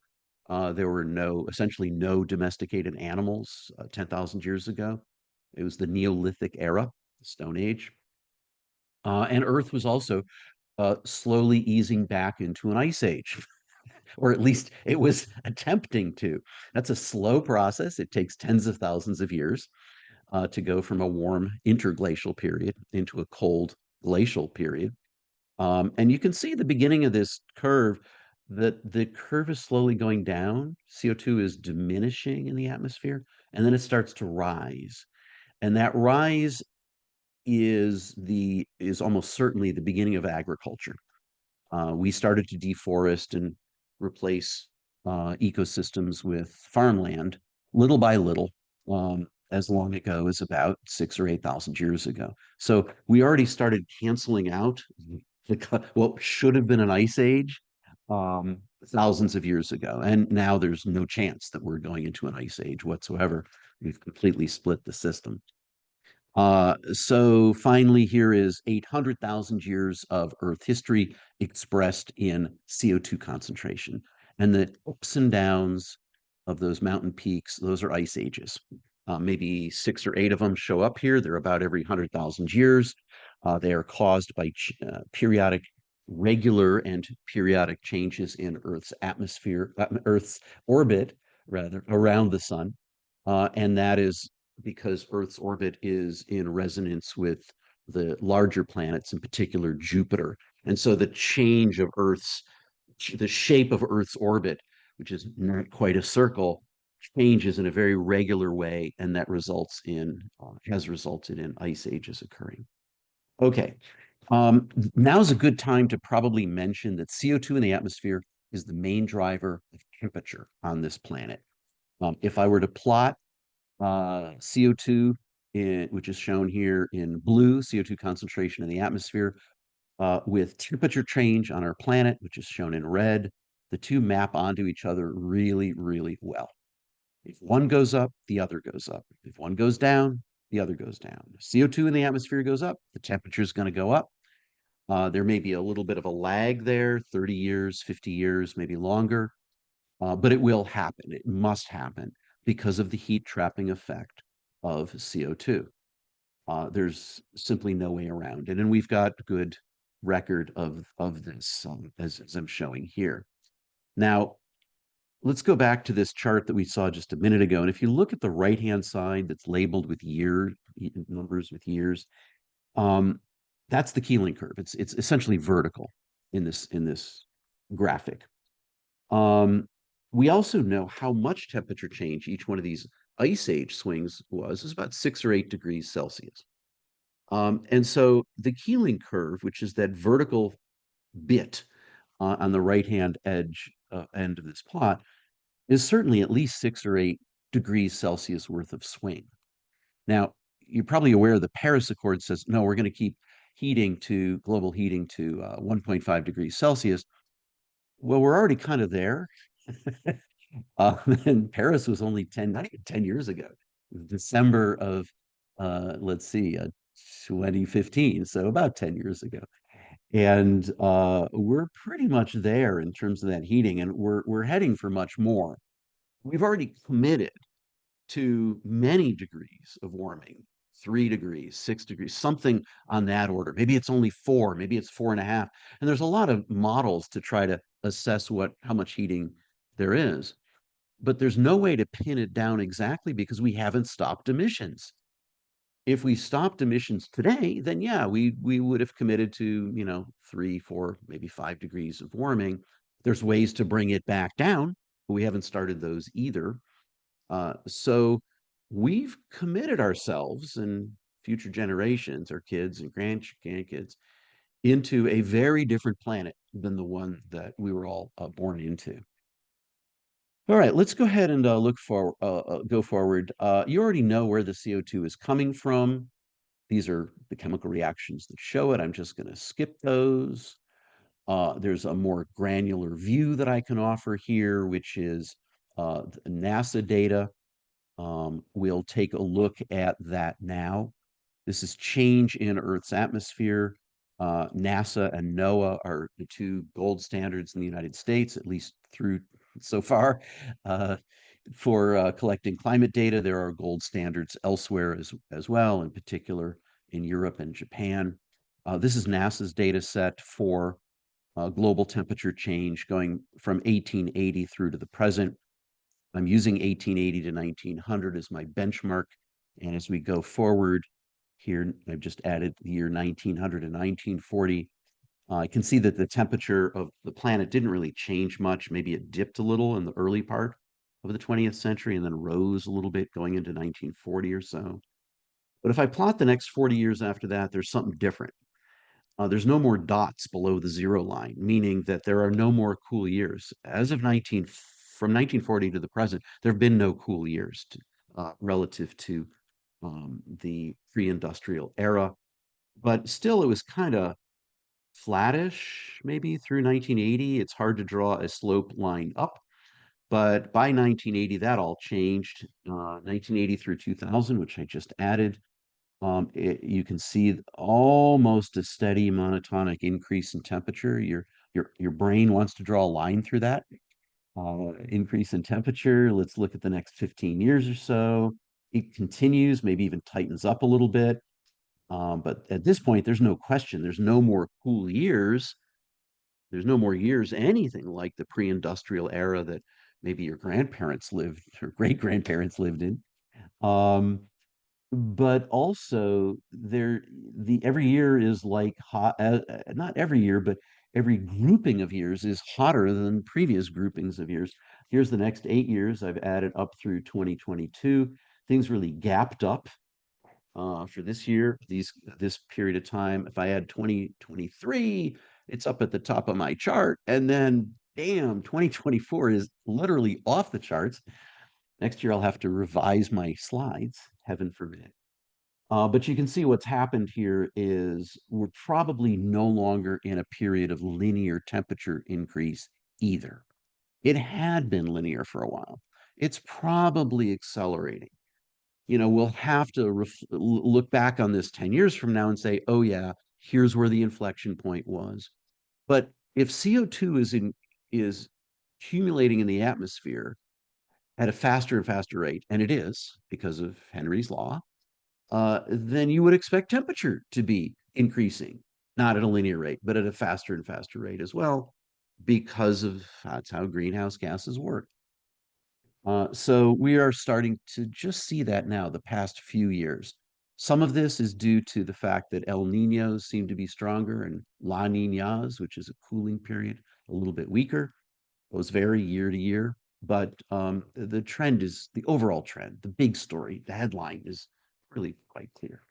There were essentially no domesticated animals 10,000 years ago. It was the Neolithic era, the Stone Age. And Earth was also slowly easing back into an ice age, or at least it was attempting to. That's a slow process. It takes tens of thousands of years to go from a warm interglacial period into a cold glacial period. And you can see the beginning of this curve that the curve is slowly going down. CO2 is diminishing in the atmosphere, and then it starts to rise. And that rise is almost certainly the beginning of agriculture. We started to deforest and replace ecosystems with farmland little by little, as long ago as about 6 or 8,000 years ago. So we already started canceling out what should have been an ice age thousands of years ago. And now there's no chance that we're going into an ice age whatsoever. We've completely split the system. So finally, here is 800,000 years of Earth history expressed in CO2 concentration. And the ups and downs of those mountain peaks, those are ice ages. Maybe 6 or 8 of them show up here. They're about every 100,000 years. They are caused by regular and periodic changes in Earth's atmosphere, Earth's orbit, rather, around the sun. And that is because Earth's orbit is in resonance with the larger planets, in particular Jupiter. And so the shape of Earth's orbit, which is not quite a circle, changes in a very regular way, and that has resulted in ice ages occurring. Okay, now's a good time to probably mention that CO2 in the atmosphere is the main driver of temperature on this planet. If I were to plot CO2, which is shown here in blue, CO2 concentration in the atmosphere, with temperature change on our planet, which is shown in red, the two map onto each other really, really well. If one goes up, the other goes up. If one goes down, the other goes down. If CO2 in the atmosphere goes up, the temperature is going to go up. There may be a little bit of a lag there, 30 years, 50 years, maybe longer, but it will happen. It must happen because of the heat trapping effect of CO2. There's simply no way around it. And we've got good record of this, as I'm showing here. Now, let's go back to this chart that we saw just a minute ago. And if you look at the right-hand side that's labeled with numbers with years, um, that's the Keeling curve. It's essentially vertical in this graphic. Um, we also know how much temperature change each one of these ice age swings was. Is about 6 or 8 degrees Celsius. And so the Keeling curve, which is that vertical bit on the right-hand edge end of this plot, is certainly at least 6 or 8 degrees Celsius worth of swing. Now, you're probably aware the Paris Accord says, no, we're going to keep global heating to 1.5 degrees Celsius. Well, we're already kind of there. And Paris was only 10, not even 10 years ago. It was December of, let's see, 2015, so about 10 years ago. And we're pretty much there in terms of that heating, and we're heading for much more. We've already committed to many degrees of warming, 3 degrees, 6 degrees, something on that order. Maybe it's only four, maybe it's 4.5. And there's a lot of models to try to assess how much heating there is. But there's no way to pin it down exactly because we haven't stopped emissions. If we stopped emissions today, then yeah, we would have committed to, 3, 4, maybe 5 degrees of warming. There's ways to bring it back down, but we haven't started those either. So we've committed ourselves and future generations, our kids and grandkids, into a very different planet than the one that we were all born into. All right, let's go ahead and go forward. You already know where the CO2 is coming from. These are the chemical reactions that show it. I'm just going to skip those. There's a more granular view that I can offer here, which is NASA data. We'll take a look at that now. This is change in Earth's atmosphere. NASA and NOAA are the two gold standards in the United States, at least through so far. Uh, for collecting climate data, there are gold standards elsewhere as well, in particular in Europe and Japan. This is NASA's data set for global temperature change going from 1880 through to the present. I'm using 1880 to 1900 as my benchmark. And as we go forward here, I've just added the year 1900 and 1940. I can see that the temperature of the planet didn't really change much. Maybe it dipped a little in the early part of the 20th century and then rose a little bit going into 1940 or so. But if I plot the next 40 years after that, there's something different. There's no more dots below the zero line, meaning that there are no more cool years. From 1940 to the present, there have been no cool years relative to the pre-industrial era. But still, it was kind of flattish, maybe through 1980. It's hard to draw a slope line up. But by 1980, that all changed. 1980 through 2000, which I just added, you can see almost a steady monotonic increase in temperature. Your brain wants to draw a line through that increase in temperature. Let's look at the next 15 years or so. It continues, maybe even tightens up a little bit. But at this point, there's no question. There's no more cool years. There's no more years anything like the pre-industrial era that maybe your grandparents lived or great grandparents lived in. Um, but also the every year is like hot, not every year, but every grouping of years is hotter than previous groupings of years. Here's the next 8 years. I've added up through 2022. Things really gapped up for this year, this period of time. If I add 2023, it's up at the top of my chart. And then, damn, 2024 is literally off the charts. Next year, I'll have to revise my slides, heaven forbid. But you can see what's happened here is we're probably no longer in a period of linear temperature increase either. It had been linear for a while. It's probably accelerating. We'll have to look back on this 10 years from now and say, oh, yeah, Here's where the inflection point was. But if CO2 is accumulating in the atmosphere at a faster and faster rate, and it is because of Henry's law, then you would expect temperature to be increasing, not at a linear rate, but at a faster and faster rate as well, because of that's how greenhouse gases work. So we are starting to just see that now the past few years. Some of this is due to the fact that El Niños seem to be stronger and La Niñas, which is a cooling period, a little bit weaker. Those vary year to year, but the trend is the overall trend, the big story, the headline is really quite clear.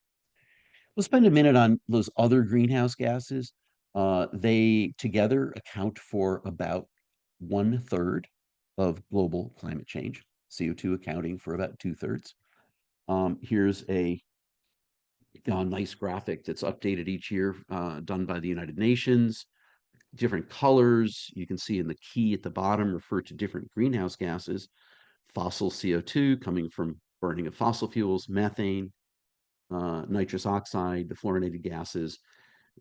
We'll spend a minute on those other greenhouse gases. They together account for about 1/3 of global climate change, CO2 accounting for about 2/3. Here's a nice graphic that's updated each year, done by the United Nations. Different colors you can see in the key at the bottom refer to different greenhouse gases. Fossil CO2 coming from burning of fossil fuels, methane, nitrous oxide, the fluorinated gases,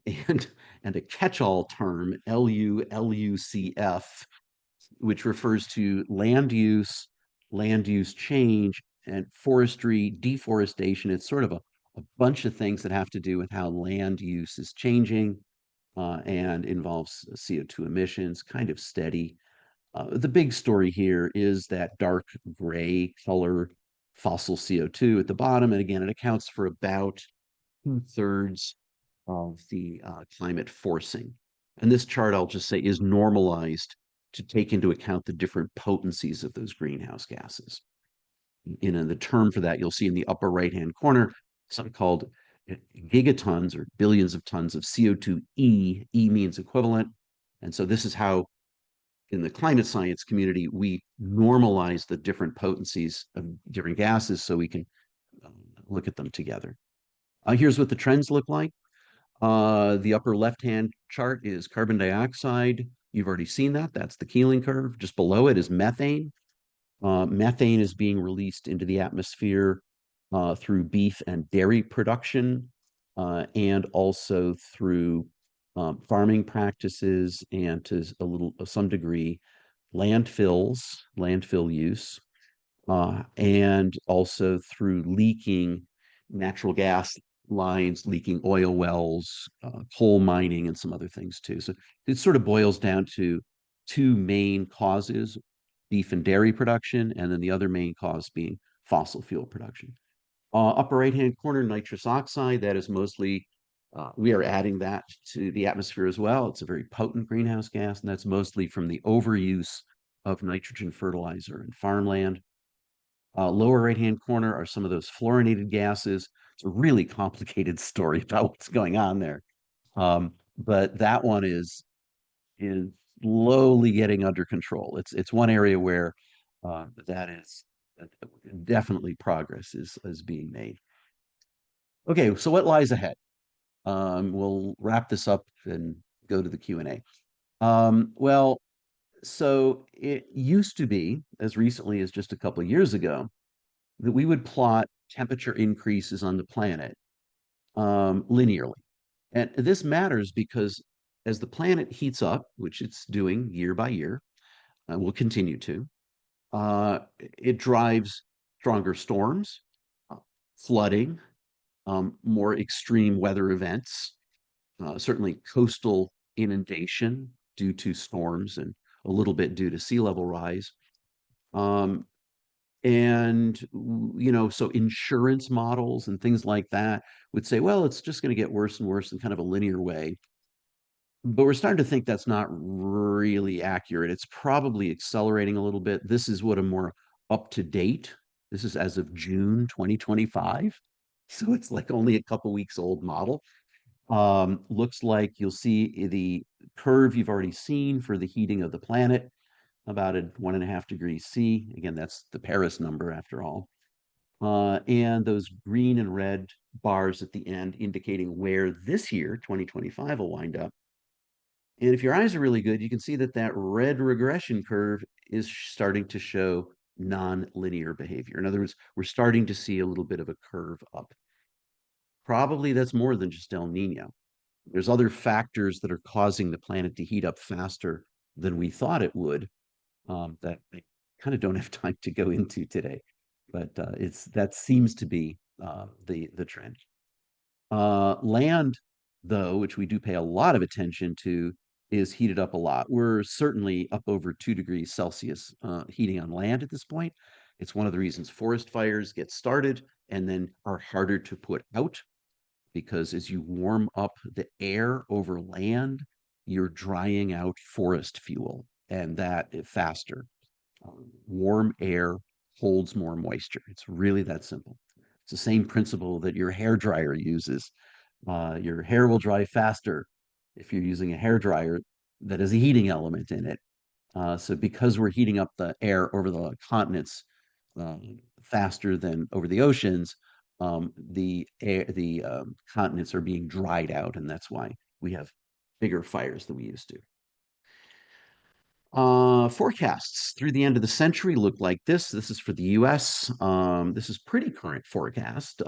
and a catch-all term, LULUCF, which refers to land use change, and forestry, deforestation. It's sort of a bunch of things that have to do with how land use is changing and involves CO2 emissions, kind of steady. The big story here is that dark gray color fossil CO2 at the bottom. And again, it accounts for about 2/3 of the climate forcing. And this chart, I'll just say, is normalized to take into account the different potencies of those greenhouse gases. In the term for that, you'll see in the upper right-hand corner, something called gigatons or billions of tons of CO2e. E means equivalent. And so this is how, in the climate science community, we normalize the different potencies of different gases so we can look at them together. Here's what the trends look like. The upper left-hand chart is carbon dioxide. You've already seen that. That's the Keeling curve. Just below it is methane. Methane is being released into the atmosphere through beef and dairy production, and also through farming practices and to some degree, landfill use, and also through leaking natural gas lines, leaking oil wells, coal mining, and some other things too. So it sort of boils down to two main causes: beef and dairy production, and then the other main cause being fossil fuel production. Upper right-hand corner, nitrous oxide, that is mostly, we are adding that to the atmosphere as well. It's a very potent greenhouse gas, and that's mostly from the overuse of nitrogen fertilizer in farmland. Lower right-hand corner are some of those fluorinated gases. It's a really complicated story about what's going on there. But that one is slowly getting under control. It's one area where that is definitely progress is being made. Okay, so what lies ahead? We'll wrap this up and go to the Q&A. Well, so it used to be, as recently as just a couple of years ago, that we would plot temperature increases on the planet linearly. And this matters because as the planet heats up, which it's doing year by year, will continue to, it drives stronger storms, flooding, more extreme weather events, certainly coastal inundation due to storms and a little bit due to sea level rise. And, so insurance models and things like that would say, well, it's just going to get worse and worse in kind of a linear way. But we're starting to think that's not really accurate. It's probably accelerating a little bit. This is what a more up to date, this is as of June 2025. So it's like only a couple weeks old model. Looks like you'll see the curve you've already seen for the heating of the planet, about at 1.5 degrees C. Again, that's the Paris number after all. And those green and red bars at the end indicating where this year, 2025, will wind up. And if your eyes are really good, you can see that that red regression curve is starting to show non-linear behavior. In other words, we're starting to see a little bit of a curve up. Probably that's more than just El Nino. There's other factors that are causing the planet to heat up faster than we thought it would, that I kind of don't have time to go into today. But that seems to be the trend. Land, though, which we do pay a lot of attention to, is heated up a lot. We're certainly up over 2 degrees Celsius heating on land at this point. It's one of the reasons forest fires get started and then are harder to put out, because as you warm up the air over land, you're drying out forest fuel, and that is faster. Warm air holds more moisture. It's really that simple. It's the same principle that your hair dryer uses. Your hair will dry faster if you're using a hair dryer that has a heating element in it. So because we're heating up the air over the continents faster than over the oceans, the continents are being dried out, and that's why we have bigger fires than we used to. Forecasts through the end of the century look like this. This is for the US. This is pretty current forecast.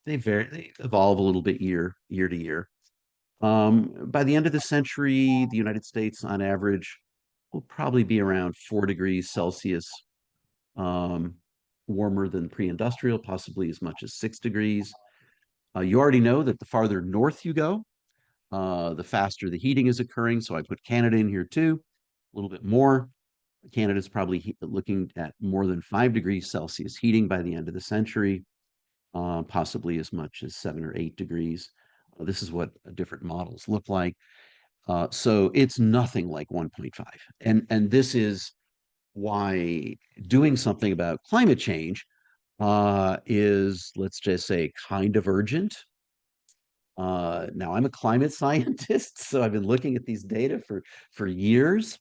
They evolve a little bit year to year. By the end of the century, the United States, on average, will probably be around 4 degrees Celsius um, warmer than pre-industrial, possibly as much as 6 degrees. You already know that the farther north you go, the faster the heating is occurring. So I put Canada in here too, a little bit more. Canada's probably looking at more than 5 degrees Celsius heating by the end of the century, possibly as much as 7 or 8 degrees. This is what different models look like. So it's nothing like 1.5. And this is why doing something about climate change is, let's just say, kind of urgent. Now, I'm a climate scientist, so I've been looking at these data for years.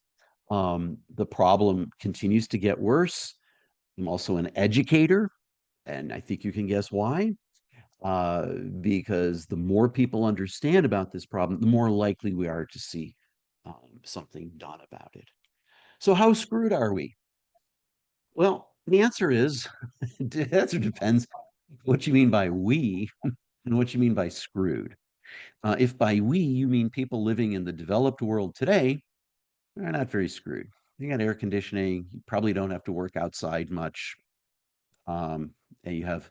The problem continues to get worse. I'm also an educator, and I think you can guess why. Because the more people understand about this problem, the more likely we are to see something done about it. So, how screwed are we? Well, the answer is the answer depends what you mean by we and what you mean by screwed. If by we you mean people living in the developed world today, they're not very screwed. You got air conditioning, you probably don't have to work outside much, and you have,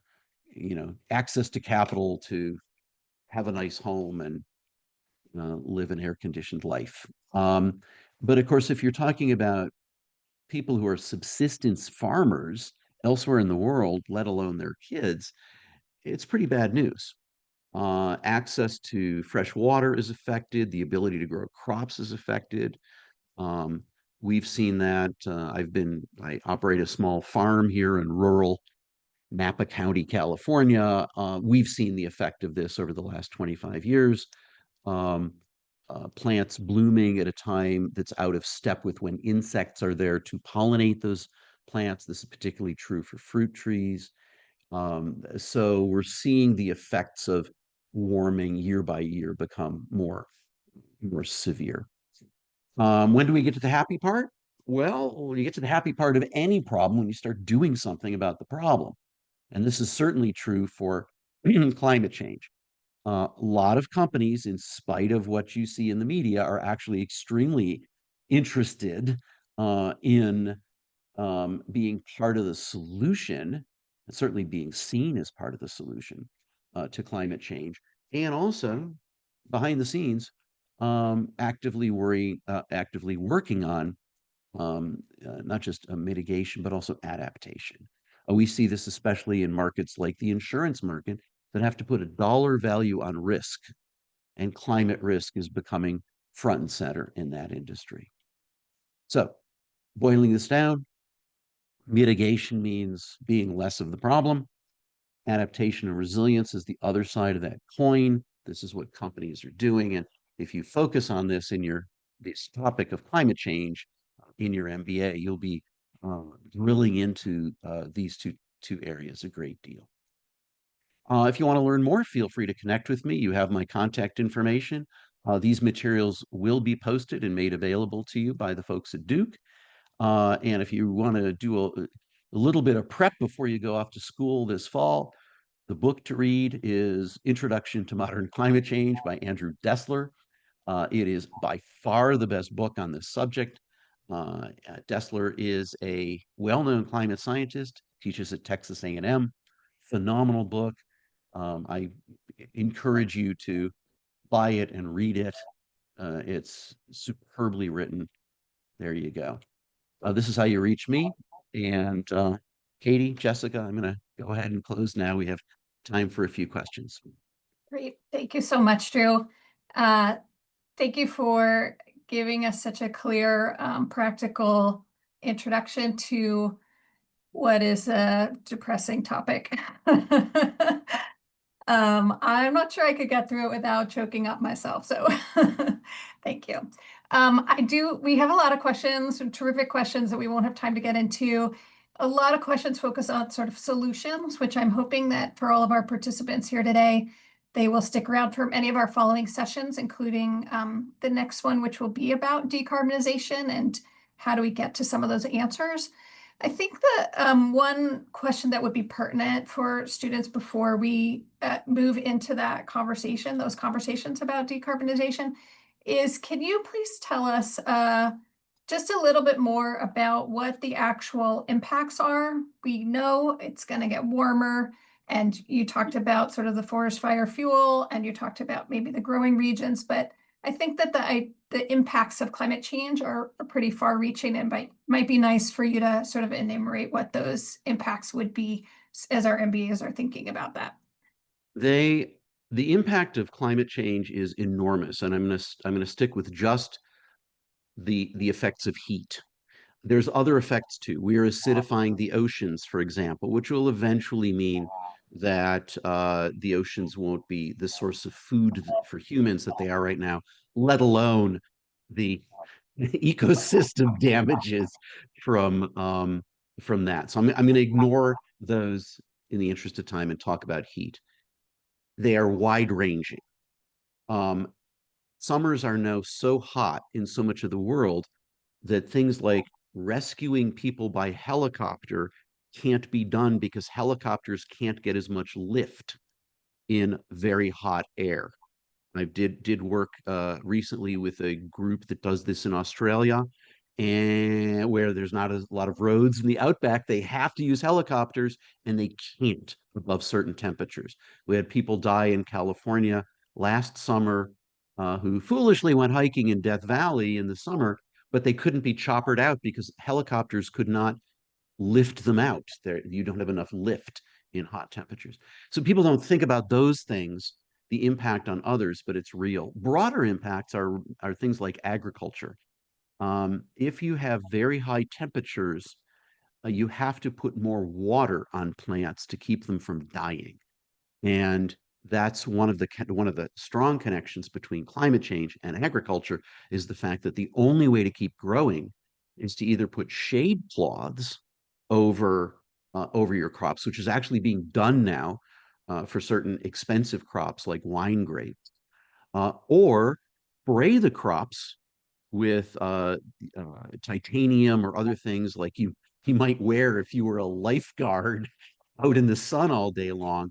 access to capital to have a nice home and live an air-conditioned life. But of course, if you're talking about people who are subsistence farmers elsewhere in the world, let alone their kids, it's pretty bad news. Access to fresh water is affected. The ability to grow crops is affected. Um, we've seen that. I operate a small farm here in rural Napa County, California. We've seen the effect of this over the last 25 years. Um, Plants blooming at a time that's out of step with when insects are there to pollinate those plants. This is particularly true for fruit trees. So we're seeing the effects of warming year by year become more severe. When do we get to the happy part? Well, when you get to the happy part of any problem, when you start doing something about the problem. And this is certainly true for climate change. A lot of companies, in spite of what you see in the media, are actually extremely interested in being part of the solution, and certainly being seen as part of the solution to climate change, and also behind the scenes, actively working on not just a mitigation, but also adaptation. We see this especially in markets like the insurance market that have to put a dollar value on risk, and climate risk is becoming front and center in that industry. So, boiling this down, mitigation means being less of the problem. Adaptation and resilience is the other side of that coin. This is what companies are doing. And if you focus on this in this topic of climate change in your MBA, you'll be drilling into these two areas a great deal. If you want to learn more, feel free to connect with me. You have my contact information. These materials will be posted and made available to you by the folks at Duke. And if you want to do a little bit of prep before you go off to school this fall, The book to read is Introduction to Modern Climate Change by Andrew Dessler. It is by far the best book on this subject. Dessler is a well-known climate scientist, teaches at Texas A&M. Phenomenal book. I encourage you to buy it and read it. It's superbly written. There you go. This is how you reach me. And Katie, Jessica, I'm going to go ahead and close now. We have time for a few questions. Great. Thank you so much, Drew. Uh, Thank you for giving us such a clear, practical introduction to what is a depressing topic. I'm not sure I could get through it without choking up myself. So thank you. We have a lot of questions, some terrific questions that we won't have time to get into. A lot of questions focus on sort of solutions, which I'm hoping that for all of our participants here today, they will stick around for any of our following sessions, including the next one, which will be about decarbonization and how do we get to some of those answers. I think the one question that would be pertinent for students before we move into that conversation, those conversations about decarbonization, is can you please tell us just a little bit more about what the actual impacts are? We know it's going to get warmer, and you talked about sort of the forest fire fuel, and you talked about maybe the growing regions, but I think that the impacts of climate change are pretty far reaching, and might be nice for you to sort of enumerate what those impacts would be as our MBAs are thinking about that. The impact of climate change is enormous, and I'm gonna stick with just the effects of heat. There's other effects too. We are acidifying the oceans, for example, which will eventually mean that the oceans won't be the source of food for humans that they are right now, let alone the ecosystem damages from that. So I'm going to ignore those in the interest of time and talk about heat. They are wide ranging. Um, Summers are now so hot in so much of the world that things like rescuing people by helicopter can't be done because helicopters can't get as much lift in very hot air. I did work recently with a group that does this in Australia, and where there's not a lot of roads in the outback, they have to use helicopters, and they can't above certain temperatures. We had people die in California last summer who foolishly went hiking in Death Valley in the summer, but they couldn't be choppered out because helicopters could not lift them out. There, you don't have enough lift in hot temperatures. So people don't think about those things, the impact on others, but it's real. Broader impacts are things like agriculture. If you have very high temperatures, you have to put more water on plants to keep them from dying. And that's one of the strong connections between climate change and agriculture is the fact that the only way to keep growing is to either put shade cloths over your crops, which is actually being done now for certain expensive crops like wine grapes, or spray the crops with titanium or other things like you might wear if you were a lifeguard out in the sun all day long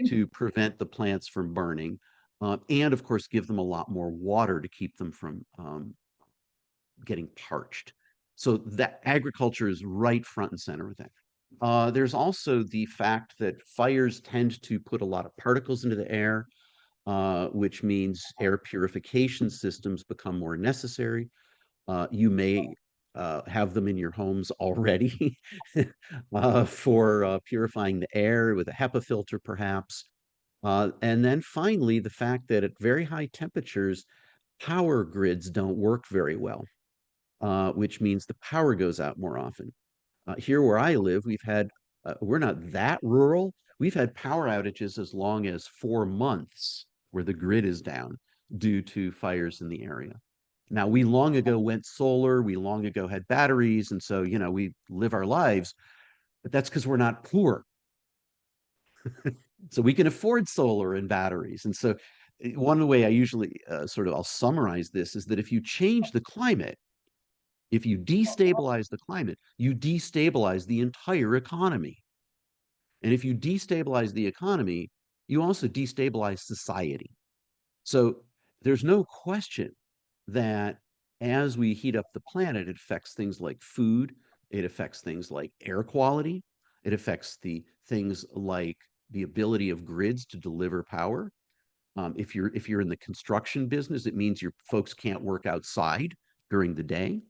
to prevent the plants from burning, and of course give them a lot more water to keep them from getting parched. So that agriculture is right front and center with that. There's also the fact that fires tend to put a lot of particles into the air, which means air purification systems become more necessary. You may have them in your homes already for purifying the air with a HEPA filter, perhaps. And then finally, the fact that at very high temperatures, power grids don't work very well, which means the power goes out more often. Here where I live, we're not that rural. We've had power outages as long as 4 months where the grid is down due to fires in the area. Now, we long ago went solar, we long ago had batteries, and so, we live our lives, but that's because we're not poor. So we can afford solar and batteries. And so one way I usually I'll summarize this is that if you change the climate, if you destabilize the climate, you destabilize the entire economy. And if you destabilize the economy, you also destabilize society. So there's no question that as we heat up the planet, it affects things like food, it affects things like air quality, it affects the things like the ability of grids to deliver power. If you're in the construction business, it means your folks can't work outside during the day.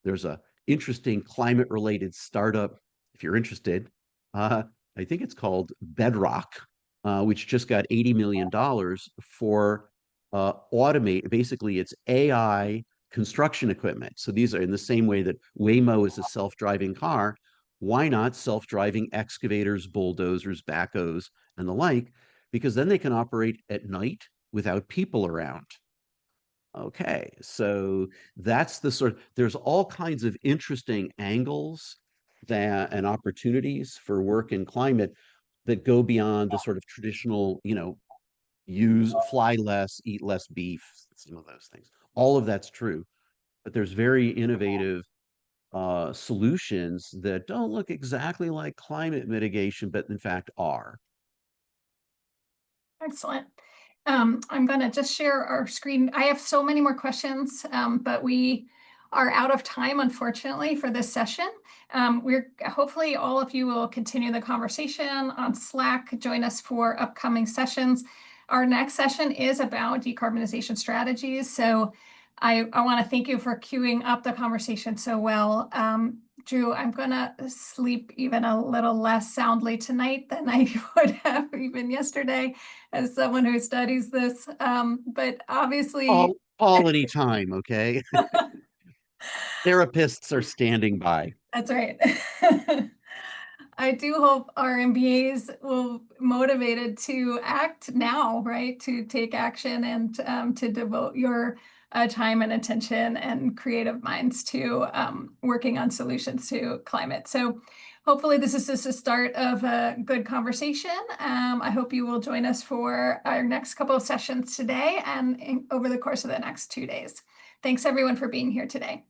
There's a interesting climate related startup, if you're interested. Uh, I think it's called Bedrock, which just got $80 million for automate. Basically, it's AI construction equipment. So these are in the same way that Waymo is a self-driving car. Why not self-driving excavators, bulldozers, backhoes, and the like? Because then they can operate at night without people around. Okay, so that's the sort there's all kinds of interesting angles that and opportunities for work in climate that go beyond the sort of traditional, use fly less, eat less beef, some of those things. All of that's true, but there's very innovative solutions that don't look exactly like climate mitigation, but in fact are. Excellent. I'm going to just share our screen. I have so many more questions, but we are out of time, unfortunately, for this session. We're hopefully all of you will continue the conversation on Slack, join us for upcoming sessions. Our next session is about decarbonization strategies. So I want to thank you for queuing up the conversation so well. Drew, I'm gonna sleep even a little less soundly tonight than I would have even yesterday as someone who studies this. But obviously, Call anytime, okay? Therapists are standing by. that's right. I do hope our MBAs will be motivated to act now, right? To take action and to devote your time and attention and creative minds to working on solutions to climate. So hopefully this is just a start of a good conversation. I hope you will join us for our next couple of sessions today and over the course of the next 2 days. Thanks everyone for being here today.